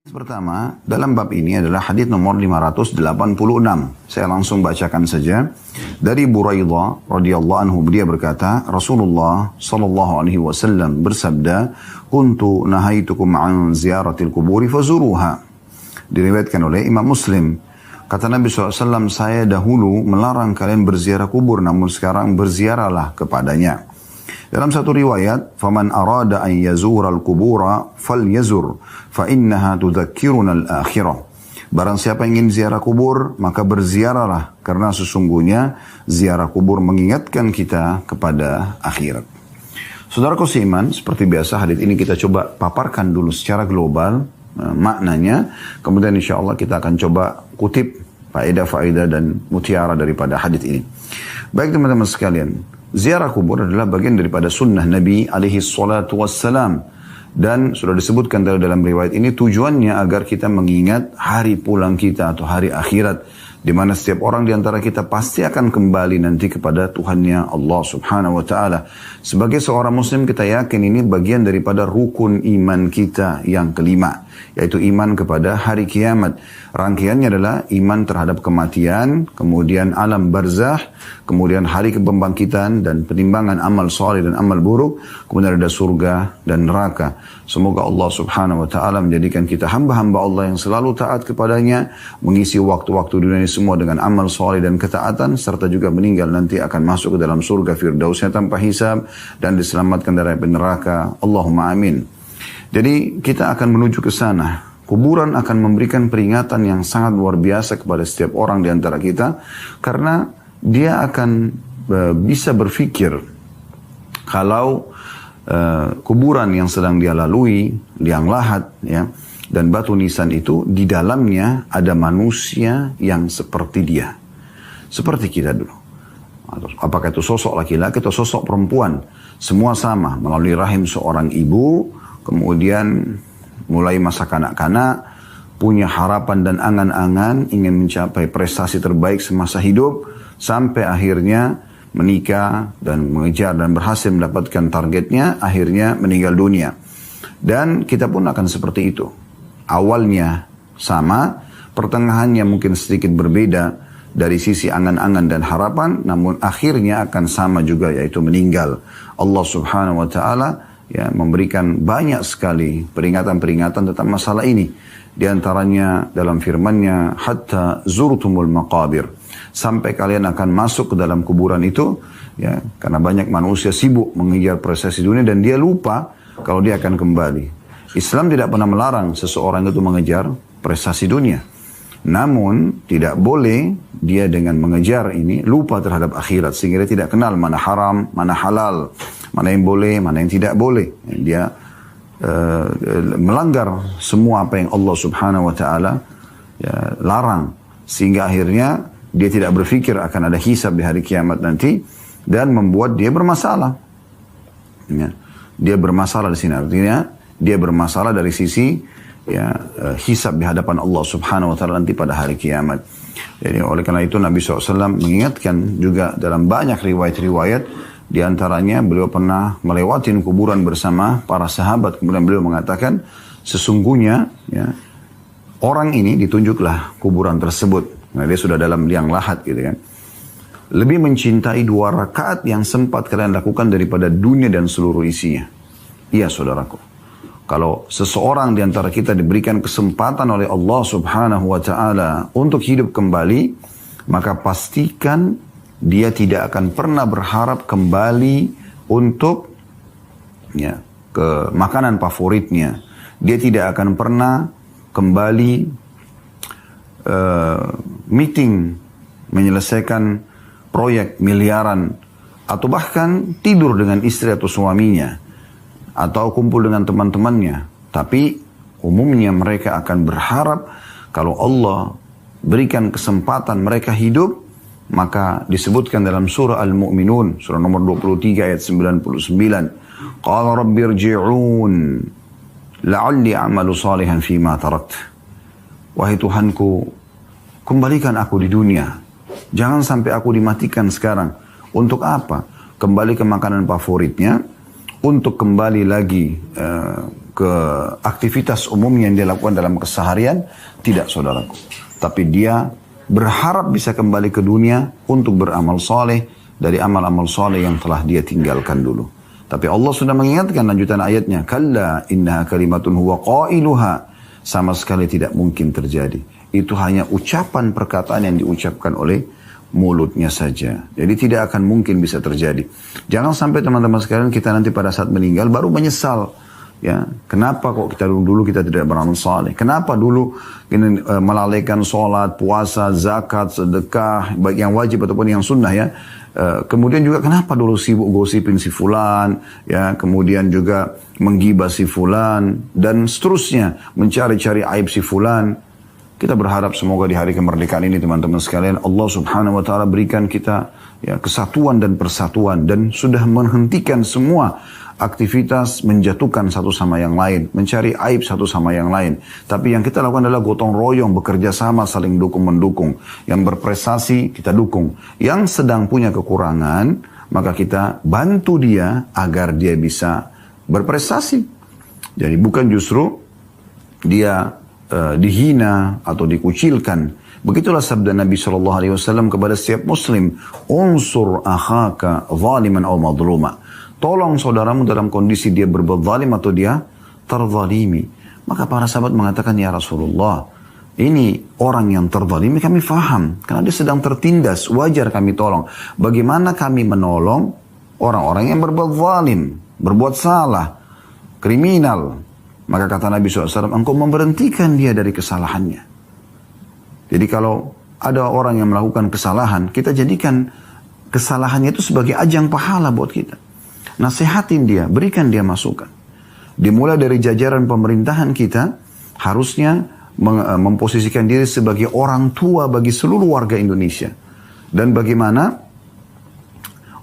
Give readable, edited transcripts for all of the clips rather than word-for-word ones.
Pertama, dalam bab ini adalah hadis nomor 586. Saya langsung bacakan saja. Dari Buraidah radhiyallahu anhu, dia berkata, Rasulullah sallallahu alaihi wasallam bersabda, "Kuntu nahaitukum an ziyaratil kuburi fazuruha." Diriwayatkan oleh Imam Muslim. Kata Nabi SAW, saya dahulu melarang kalian berziarah kubur, namun sekarang berziarahlah kepadanya. Dalam satu riwayat, "Faman arada an yazura al-qubura falyazur, fa innaha tudzakkiruna al-akhirah." Barang siapa ingin ziarah kubur, maka berziarahlah, karena sesungguhnya ziarah kubur mengingatkan kita kepada akhirat. Saudaraku seiman, seperti biasa hadits ini kita coba paparkan dulu secara global maknanya, kemudian insya Allah kita akan coba kutip faedah-faedah dan mutiara daripada hadits ini. Baik teman-teman sekalian, ziarah kubur adalah bagian daripada sunnah Nabi alaihi salatu wassalam. Dan sudah disebutkan dalam riwayat ini tujuannya agar kita mengingat hari pulang kita atau hari akhirat. Di mana setiap orang di antara kita pasti akan kembali nanti kepada Tuhannya Allah subhanahu wa ta'ala. Sebagai seorang muslim kita yakin ini bagian daripada rukun iman kita yang kelima. Yaitu iman kepada hari kiamat. Rangkaiannya adalah iman terhadap kematian, kemudian alam barzah, kemudian hari kebangkitan dan penimbangan amal saleh dan amal buruk, kemudian ada surga dan neraka. Semoga Allah subhanahu wa ta'ala menjadikan kita hamba-hamba Allah yang selalu taat kepadanya, mengisi waktu-waktu dunia ini semua dengan amal saleh dan ketaatan, serta juga meninggal nanti akan masuk ke dalam surga firdausnya tanpa hisab dan diselamatkan dari api neraka. Allahumma amin. Jadi kita akan menuju ke sana. Kuburan akan memberikan peringatan yang sangat luar biasa kepada setiap orang di antara kita, karena dia akan bisa berpikir kalau kuburan yang sedang dia lalui, liang lahat, ya, dan batu nisan itu di dalamnya ada manusia yang seperti dia, seperti kita dulu. Apakah itu sosok laki-laki atau sosok perempuan, semua sama melalui rahim seorang ibu, kemudian mulai masa kanak-kanak, punya harapan dan angan-angan ingin mencapai prestasi terbaik semasa hidup, sampai akhirnya menikah dan mengejar dan berhasil mendapatkan targetnya, akhirnya meninggal dunia. Dan kita pun akan seperti itu. Awalnya sama, pertengahannya mungkin sedikit berbeda dari sisi angan-angan dan harapan, namun akhirnya akan sama juga, yaitu meninggal. Allah subhanahu wa ta'ala ya memberikan banyak sekali peringatan-peringatan tentang masalah ini. Di antaranya dalam firman-Nya, hatta zurtumul maqabir, sampai kalian akan masuk ke dalam kuburan itu, ya, karena banyak manusia sibuk mengejar prestasi dunia dan dia lupa kalau dia akan kembali. Islam tidak pernah melarang seseorang itu mengejar prestasi dunia. Namun tidak boleh dia dengan mengejar ini lupa terhadap akhirat, sehingga dia tidak kenal mana haram, mana halal, mana yang boleh, mana yang tidak boleh. Dia melanggar semua apa yang Allah subhanahu wa ta'ala ya, larang. Sehingga akhirnya dia tidak berpikir akan ada hisab di hari kiamat nanti, dan membuat dia bermasalah. Ya. Dia bermasalah di sini, artinya dia bermasalah dari sisi ya, hisab di hadapan Allah subhanahu wa ta'ala nanti pada hari kiamat. Jadi oleh karena itu Nabi SAW mengingatkan juga dalam banyak riwayat-riwayat. Di antaranya beliau pernah melewati kuburan bersama para sahabat. Kemudian beliau mengatakan, sesungguhnya ya, orang ini ditunjuklah kuburan tersebut. Nah, dia sudah dalam liang lahat gitu kan. Lebih mencintai 2 rakaat yang sempat kalian lakukan daripada dunia dan seluruh isinya. Iya saudaraku. Kalau seseorang di antara kita diberikan kesempatan oleh Allah subhanahu wa ta'ala untuk hidup kembali, maka pastikan dia tidak akan pernah berharap kembali untuk ya, ke makanan favoritnya. Dia tidak akan pernah kembali meeting, menyelesaikan proyek miliaran, atau bahkan tidur dengan istri atau suaminya, atau kumpul dengan teman-temannya. Tapi umumnya mereka akan berharap kalau Allah berikan kesempatan mereka hidup, maka disebutkan dalam surah Al-Mu'minun, surah nomor 23 ayat 99. Qala rabbi irji'un la'alli a'malu salihan fima tarakt. Wahai Tuhanku, kembalikan aku di dunia. Jangan sampai aku dimatikan sekarang. Untuk apa? Kembali ke makanan favoritnya, untuk kembali lagi ke aktivitas umumnya yang dia lakukan dalam keseharian, tidak saudaraku. Tapi dia berharap bisa kembali ke dunia untuk beramal soleh dari amal-amal soleh yang telah dia tinggalkan dulu. Tapi Allah sudah mengingatkan lanjutan ayatnya, kalla innaha kalimatun huwa qailuha, sama sekali tidak mungkin terjadi. Itu hanya ucapan perkataan yang diucapkan oleh mulutnya saja. Jadi tidak akan mungkin bisa terjadi. Jangan sampai teman-teman sekalian kita nanti pada saat meninggal baru menyesal. Ya, kenapa kok kita dulu kita tidak beramal saleh? Kenapa dulu ini melalaikan sholat, puasa, zakat, sedekah, baik yang wajib ataupun yang sunnah ya. Kemudian juga kenapa dulu sibuk gosipin si fulan, ya, kemudian juga menggibah si fulan dan seterusnya, mencari-cari aib si fulan. Kita berharap semoga di hari kemerdekaan ini teman-teman sekalian Allah subhanahu wa ta'ala berikan kita ya, kesatuan dan persatuan dan sudah menghentikan semua aktivitas menjatuhkan satu sama yang lain, mencari aib satu sama yang lain. Tapi yang kita lakukan adalah gotong royong, bekerja sama, saling dukung-mendukung. Yang berprestasi kita dukung. Yang sedang punya kekurangan, maka kita bantu dia agar dia bisa berprestasi. Jadi bukan justru dia dihina atau dikucilkan. Begitulah sabda Nabi SAW kepada setiap muslim, unsur akhaka zaliman aw madluma. Tolong saudaramu dalam kondisi dia berbuat zalim atau dia terzalimi. Maka para sahabat mengatakan, ya Rasulullah, ini orang yang terzalimi kami faham. Karena dia sedang tertindas, wajar kami tolong. Bagaimana kami menolong orang-orang yang berbuat zalim, berbuat salah, kriminal. Maka kata Nabi SAW, engkau memberhentikan dia dari kesalahannya. Jadi kalau ada orang yang melakukan kesalahan, kita jadikan kesalahannya itu sebagai ajang pahala buat kita. Nasihatin dia, berikan dia masukan. Dimulai dari jajaran pemerintahan kita, harusnya memposisikan diri sebagai orang tua bagi seluruh warga Indonesia. Dan bagaimana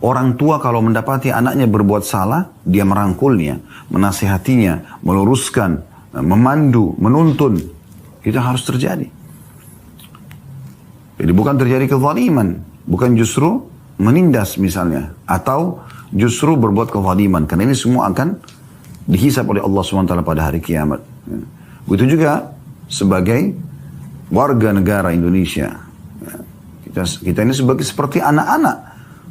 orang tua kalau mendapati anaknya berbuat salah, dia merangkulnya, menasihatinya, meluruskan, memandu, menuntun. Itu harus terjadi. Jadi bukan terjadi kezaliman, bukan justru menindas misalnya, atau justru berbuat kezaliman. Karena ini semua akan dihisap oleh Allah SWT pada hari kiamat. Begitu juga sebagai warga negara Indonesia. Kita ini seperti anak-anak.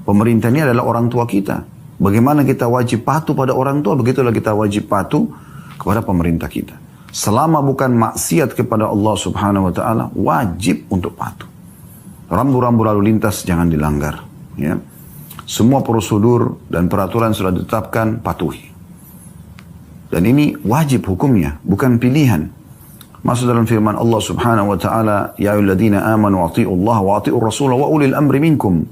Pemerintah ini adalah orang tua kita. Bagaimana kita wajib patuh pada orang tua, begitulah kita wajib patuh kepada pemerintah kita. Selama bukan maksiat kepada Allah Subhanahu wa taala, wajib untuk patuh. Rambu-rambu lalu lintas jangan dilanggar, ya. Semua prosedur dan peraturan sudah ditetapkan, patuhi. Dan ini wajib hukumnya, bukan pilihan. Masuk dalam firman Allah Subhanahu wa taala, ya ayyuhalladzina amanu athi'ullaha wa athi'ur rasul wa ulil amri minkum.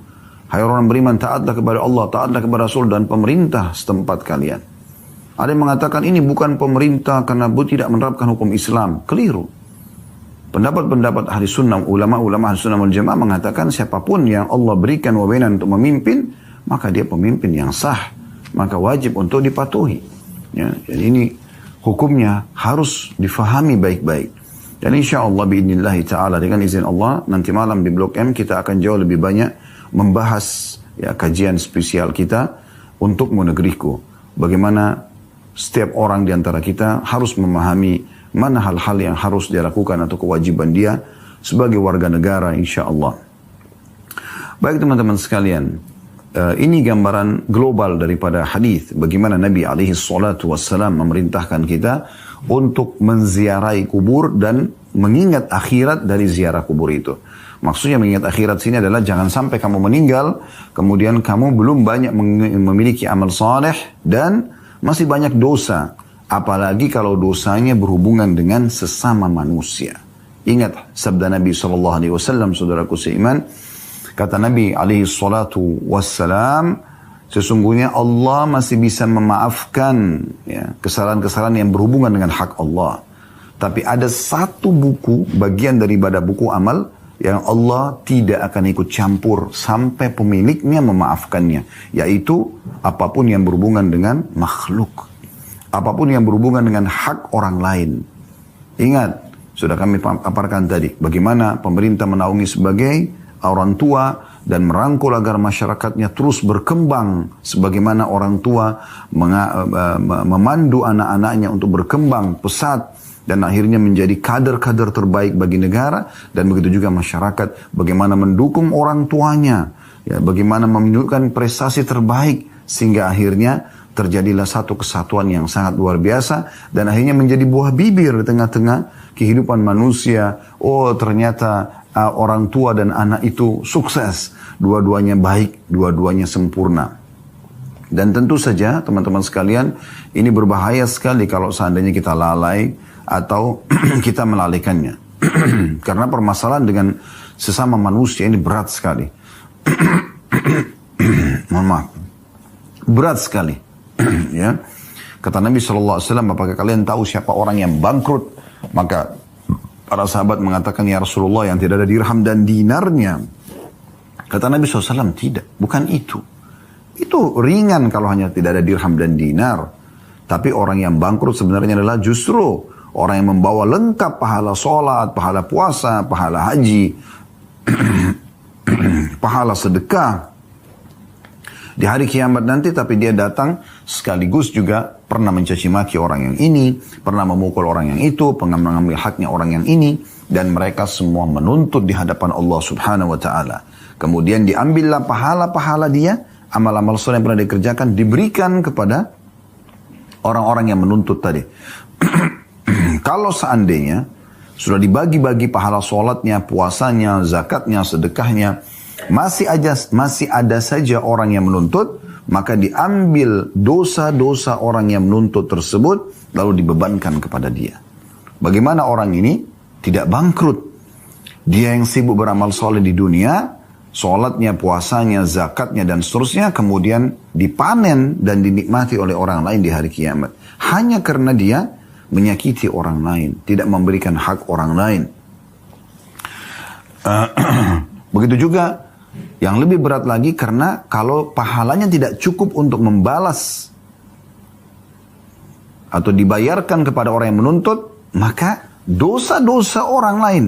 Hai orang beriman, taatlah kepada Allah, taatlah kepada Rasul dan pemerintah setempat kalian. Ada yang mengatakan ini bukan pemerintah karena tidak menerapkan hukum Islam. Keliru. Pendapat-pendapat ahli sunnah, ulama-ulama ahli sunnah wal jamaah mengatakan siapapun yang Allah berikan wewenang untuk memimpin, maka dia pemimpin yang sah. Maka wajib untuk dipatuhi. Ya, jadi ini hukumnya harus difahami baik-baik. Dan insya Allah biidnillahi ta'ala dengan izin Allah, nanti malam di Blok M kita akan jauh lebih banyak membahas ya, kajian spesial kita untuk negeriku. Bagaimana setiap orang di antara kita harus memahami mana hal-hal yang harus dia lakukan atau kewajiban dia sebagai warga negara insya Allah. Baik teman-teman sekalian, ini gambaran global daripada hadis bagaimana Nabi alaihi salatu wassalam memerintahkan kita untuk menziarahi kubur dan mengingat akhirat dari ziarah kubur itu. Maksudnya mengingat akhirat sini adalah jangan sampai kamu meninggal, kemudian kamu belum banyak memiliki amal saleh dan masih banyak dosa. Apalagi kalau dosanya berhubungan dengan sesama manusia. Ingat sabda Nabi SAW, saudaraku seiman, kata Nabi SAW, sesungguhnya Allah masih bisa memaafkan ya, kesalahan-kesalahan yang berhubungan dengan hak Allah. Tapi ada satu buku, bagian daripada buku amal, yang Allah tidak akan ikut campur sampai pemiliknya memaafkannya. Yaitu apapun yang berhubungan dengan makhluk. Apapun yang berhubungan dengan hak orang lain. Ingat, sudah kami paparkan tadi. Bagaimana pemerintah menaungi sebagai orang tua dan merangkul agar masyarakatnya terus berkembang sebagaimana orang tua memandu anak-anaknya untuk berkembang pesat dan akhirnya menjadi kader-kader terbaik bagi negara, dan begitu juga masyarakat bagaimana mendukung orang tuanya, ya, bagaimana menunjukkan prestasi terbaik sehingga akhirnya terjadilah satu kesatuan yang sangat luar biasa dan akhirnya menjadi buah bibir di tengah-tengah kehidupan manusia. Oh, ternyata orang tua dan anak itu sukses, dua-duanya baik, dua-duanya sempurna. Dan tentu saja teman-teman sekalian, ini berbahaya sekali kalau seandainya kita lalai atau kita melalaikannya. Karena permasalahan dengan sesama manusia ini berat sekali. Mohon maaf. Berat sekali. Ya. Kata Nabi SAW, apakah kalian tahu siapa orang yang bangkrut? Maka para sahabat mengatakan, ya Rasulullah, yang tidak ada dirham dan dinarnya. Kata Nabi SAW, tidak, bukan itu. Itu ringan kalau hanya tidak ada dirham dan dinar. Tapi orang yang bangkrut sebenarnya adalah justru orang yang membawa lengkap pahala sholat, pahala puasa, pahala haji, pahala sedekah di hari kiamat nanti, tapi dia datang sekaligus juga pernah mencaci maki orang yang ini, pernah memukul orang yang itu, pernah mengambil haknya orang yang ini, dan mereka semua menuntut di hadapan Allah Subhanahu wa taala. Kemudian diambillah pahala-pahala dia, amal-amal soleh yang pernah dikerjakan diberikan kepada orang-orang yang menuntut tadi. Kalau seandainya sudah dibagi-bagi pahala sholatnya, puasanya, zakatnya, sedekahnya, masih ada saja orang yang menuntut, maka diambil dosa-dosa orang yang menuntut tersebut lalu dibebankan kepada dia. Bagaimana orang ini tidak bangkrut? Dia yang sibuk beramal soleh di dunia, sholatnya, puasanya, zakatnya dan seterusnya, kemudian dipanen dan dinikmati oleh orang lain di hari kiamat. Hanya karena dia menyakiti orang lain, tidak memberikan hak orang lain. Begitu juga yang lebih berat lagi, karena kalau pahalanya tidak cukup untuk membalas atau dibayarkan kepada orang yang menuntut, maka dosa-dosa orang lain,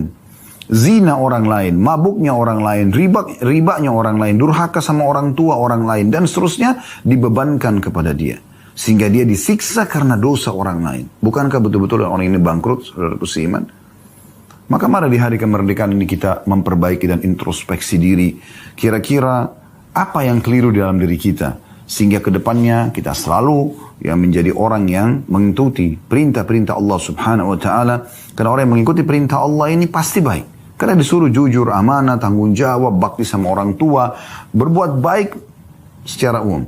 zina orang lain, mabuknya orang lain, ribanya orang lain, durhaka sama orang tua orang lain, dan seterusnya dibebankan kepada dia. Sehingga dia disiksa karena dosa orang lain. Bukankah betul-betul orang ini bangkrut, saudara seiman? Maka mari di hari kemerdekaan ini kita memperbaiki dan introspeksi diri. Kira-kira apa yang keliru di dalam diri kita? Sehingga ke depannya kita selalu menjadi orang yang mengikuti perintah-perintah Allah Subhanahu wa taala. Karena orang yang mengikuti perintah Allah ini pasti baik. Karena disuruh jujur, amanah, tanggung jawab, bakti sama orang tua, berbuat baik secara umum.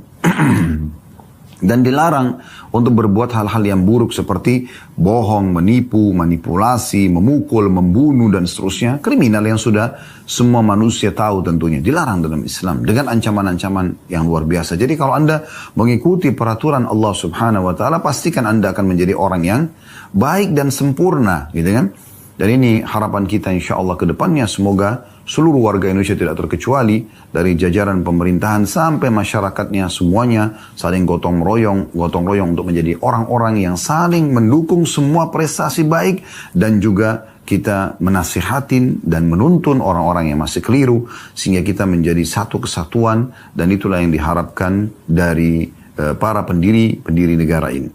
Dan dilarang untuk berbuat hal-hal yang buruk seperti bohong, menipu, manipulasi, memukul, membunuh, dan seterusnya. Kriminal yang sudah semua manusia tahu tentunya. Dilarang dalam Islam dengan ancaman-ancaman yang luar biasa. Jadi kalau Anda mengikuti peraturan Allah Subhanahu wa taala, pastikan Anda akan menjadi orang yang baik dan sempurna, gitu kan? Dan ini harapan kita insya Allah ke depannya. Semoga seluruh warga Indonesia tidak terkecuali, dari jajaran pemerintahan sampai masyarakatnya, semuanya saling gotong royong untuk menjadi orang-orang yang saling mendukung semua prestasi baik, dan juga kita menasihatin dan menuntun orang-orang yang masih keliru, sehingga kita menjadi satu kesatuan, dan itulah yang diharapkan dari para pendiri negara ini.